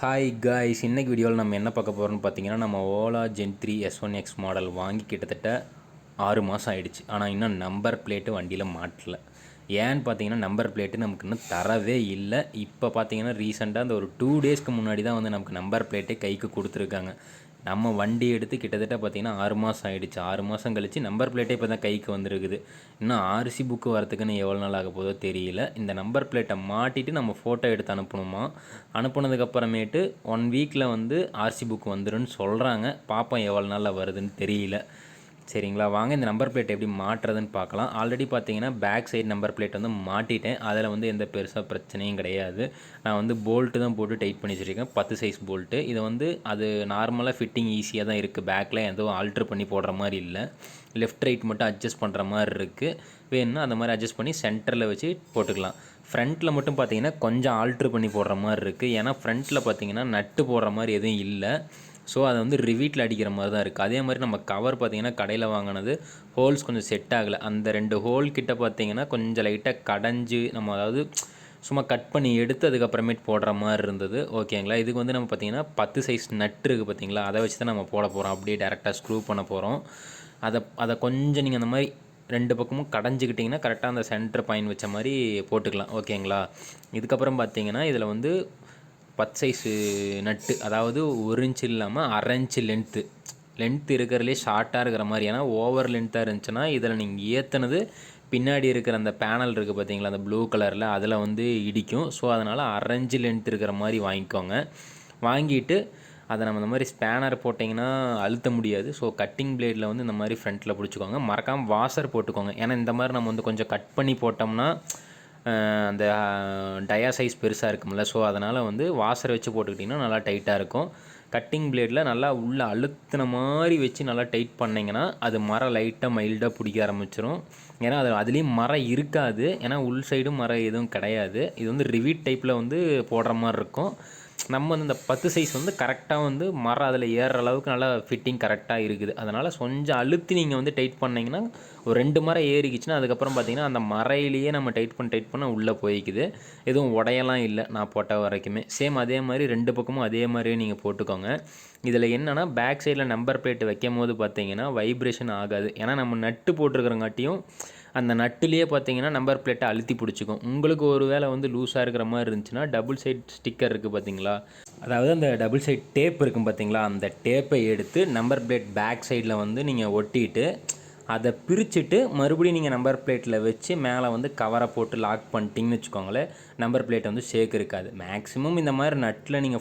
Hi guys, இன்னைக்கு வீடியோவில் நம்ம என்ன பார்க்க போகிறோம்னு பார்த்தீங்கன்னா, நம்ம ஓலா ஜென் 3 S1X மாடல் வாங்கி கிட்டத்தட்ட 6 மாதம் ஆயிடுச்சு. ஆனால் இன்னும் நம்பர் பிளேட்டு வண்டியில் மாட்டல. ஏன்னு பார்த்தீங்கன்னா, நம்பர் பிளேட்டு நமக்கு இன்னும் தரவே இல்லை. இப்போ பார்த்தீங்கன்னா ரீசெண்டாக அந்த ஒரு 2 டேஸ்க்கு முன்னாடி தான் வந்து நமக்கு நம்பர் பிளேட்டே கைக்கு கொடுத்துருக்காங்க. நம்ம வண்டி எடுத்து கிட்டத்தட்ட பார்த்தீங்கன்னா 6 மாதம் ஆகிடுச்சு. 6 மாதம் கழிச்சு நம்பர் பிளேட்டே இப்போ தான் கைக்கு வந்துருக்குது. இன்னும் ஆர்சி புக்கு வரத்துக்குன்னு எவ்வளோ நாள் ஆக போதோ தெரியல. இந்த நம்பர் பிளேட்டை மாட்டிட்டு நம்ம ஃபோட்டோ எடுத்து அனுப்பணுமா. அனுப்புனதுக்கப்புறமேட்டு 1 வீக்கில் வந்து ஆர்சி புக் வந்துடும்னு சொல்கிறாங்க. பார்ப்போம் எவ்வளோ நாளில் வருதுன்னு தெரியல. சரிங்களா, வாங்க இந்த நம்பர் பிளேட் எப்படி மாட்டுறதுன்னு பார்க்கலாம். ஆல்ரெடி பார்த்தீங்கன்னா பேக் சைடு நம்பர் பிளேட் வந்து மாட்டிட்டேன். அதில் வந்து எந்த பெருசாக பிரச்சனையும் கிடையாது. நான் வந்து போல்ட்டு தான் போட்டு டைட் பண்ணி வச்சுருக்கேன், 10 சைஸ் போல்ட்டு. இது வந்து அது நார்மலாக ஃபிட்டிங் ஈஸியாக தான் இருக்குது. பேக்கில் எதுவும் ஆல்ட்ரு பண்ணி போடுற மாதிரி இல்லை. லெஃப்ட் ரைட் மட்டும் அட்ஜஸ்ட் பண்ணுற மாதிரி இருக்குது. வேணும்னா அந்த மாதிரி அட்ஜஸ்ட் பண்ணி சென்டரில் வச்சு போட்டுக்கலாம். ஃப்ரண்ட்டில் மட்டும் பார்த்தீங்கன்னா கொஞ்சம் ஆல்ட்ரு பண்ணி போடுற மாதிரி இருக்குது. ஏன்னா ஃப்ரண்ட்டில் பார்த்தீங்கன்னா நட்டு போடுற மாதிரி எதுவும் இல்லை. ஸோ அதை வந்து ரிவீட்டில் அடிக்கிற மாதிரி தான் இருக்குது. அதே மாதிரி நம்ம கவர் பார்த்திங்கன்னா கடையில் வாங்கினது ஹோல்ஸ் கொஞ்சம் செட் ஆகலை. அந்த 2 ஹோல் கிட்ட பார்த்திங்கன்னா கொஞ்சம் லைட்டாக கடைஞ்சி நம்ம அதாவது சும்மா கட் பண்ணி எடுத்து அதுக்கப்புறமேட்டு போடுற மாதிரி இருந்தது. ஓகேங்களா, இதுக்கு வந்து நம்ம பார்த்திங்கன்னா 10 சைஸ் நட்டு இருக்குது பார்த்திங்களா, அதை வச்சு தான் நம்ம போட போகிறோம். அப்படியே டேரெக்டாக ஸ்க்ரூ பண்ண போகிறோம். அதை கொஞ்சம் நீங்கள் அந்த மாதிரி 2 பக்கமும் கடைஞ்சிக்கிட்டிங்கன்னா கரெக்டாக அந்த சென்டர் பாயிண்ட் வச்ச மாதிரி போட்டுக்கலாம். ஓகேங்களா, இதுக்கப்புறம் பார்த்திங்கன்னா இதில் வந்து 10 சைஸு நட்டு, அதாவது 1 இன்ச் இல்லாமல் 1/2 இன்ச்சு லென்த்து இருக்கிறதுலே ஷார்ட்டாக இருக்கிற மாதிரி. ஏன்னா ஓவர் லென்த்தாக இருந்துச்சுன்னா இதில் நீங்கள் ஏற்றுனது பின்னாடி இருக்கிற அந்த பேனல் இருக்குது பார்த்தீங்களா, அந்த ப்ளூ கலரில், அதில் வந்து இடிக்கும். ஸோ அதனால் 1/2 இன்ச்சு லென்த் இருக்கிற மாதிரி வாங்கிக்கோங்க. வாங்கிட்டு அதை நம்ம இந்த மாதிரி ஸ்பேனர் போட்டிங்கன்னா அழுத்த முடியாது. ஸோ கட்டிங் பிளேடில் வந்து இந்த மாதிரி ஃப்ரண்ட்டில் பிடிச்சிக்கோங்க. மறக்காமல் வாஷர் போட்டுக்கோங்க. ஏன்னா இந்த மாதிரி நம்ம வந்து கொஞ்சம் கட் பண்ணி போட்டோம்னா அந்த டயா சைஸ் பெருசாக இருக்கும்ல. ஸோ அதனால் வந்து வாஷர் வச்சு போட்டுக்கிட்டிங்கன்னா நல்லா டைட்டாக இருக்கும். கட்டிங் பிளேடில் நல்லா உள்ளே அழுத்தின மாதிரி வச்சு நல்லா டைட் பண்ணிங்கன்னா அது மரம் லைட்டாக மைல்டாக பிடிக்க ஆரம்பிச்சிடும். ஏன்னா அதுலேயும் மரம் இருக்காது. ஏன்னா உள் சைடும் மரம் எதுவும் கிடையாது. இது வந்து ரிவீட் டைப்பில் வந்து போடுற மாதிரி இருக்கும். நம்ம வந்து இந்த 10 சைஸ் வந்து கரெக்டாக வந்து மரம் அதில் ஏறுற அளவுக்கு நல்லா ஃபிட்டிங் கரெக்டாக இருக்குது. அதனால் கொஞ்சம் அழுத்தி நீங்கள் வந்து டைட் பண்ணிங்கன்னா ஒரு 2 மரம் ஏறிக்கிச்சுன்னா அதுக்கப்புறம் பார்த்திங்கன்னா அந்த மரையிலேயே நம்ம டைட் பண்ண உள்ளே போய்க்குது. எதுவும் உடையெல்லாம் இல்லை நான் போட்ட வரைக்குமே. சேம் அதே மாதிரி 2 பக்கமும் அதே மாதிரியே நீங்கள் போட்டுக்கோங்க. இதில் என்னென்னா பேக் சைடில் நம்பர் பிளேட் வைக்கும் போது பார்த்திங்கன்னா வைப்ரேஷன் ஆகாது. ஏன்னா நம்ம நட்டு போட்டிருக்கிறங்காட்டியும் அந்த நட்டுலேயே பார்த்தீங்கன்னா நம்பர் பிளேட்டை அழுத்தி பிடிச்சிக்கும். உங்களுக்கு ஒரு வேளை வந்து லூஸாக இருக்கிற மாதிரி இருந்துச்சுன்னா டபுள் சைட் ஸ்டிக்கர் இருக்குது பார்த்தீங்களா, அதாவது அந்த டபுள் சைட் டேப் இருக்கும் பார்த்தீங்களா, அந்த டேப்பை எடுத்து நம்பர் பிளேட் பேக் சைடில் வந்து நீங்கள் ஒட்டிட்டு அதை பிரிச்சுட்டு மறுபடியும் நீங்கள் நம்பர் பிளேட்டில் வச்சு மேலே வந்து கவரை போட்டு லாக் பண்ணிட்டீங்கன்னு வச்சுக்கோங்களேன், நம்பர் பிளேட் வந்து ஷேக் இருக்காது. மேக்ஸிமம் இந்த மாதிரி நட்டில் நீங்கள்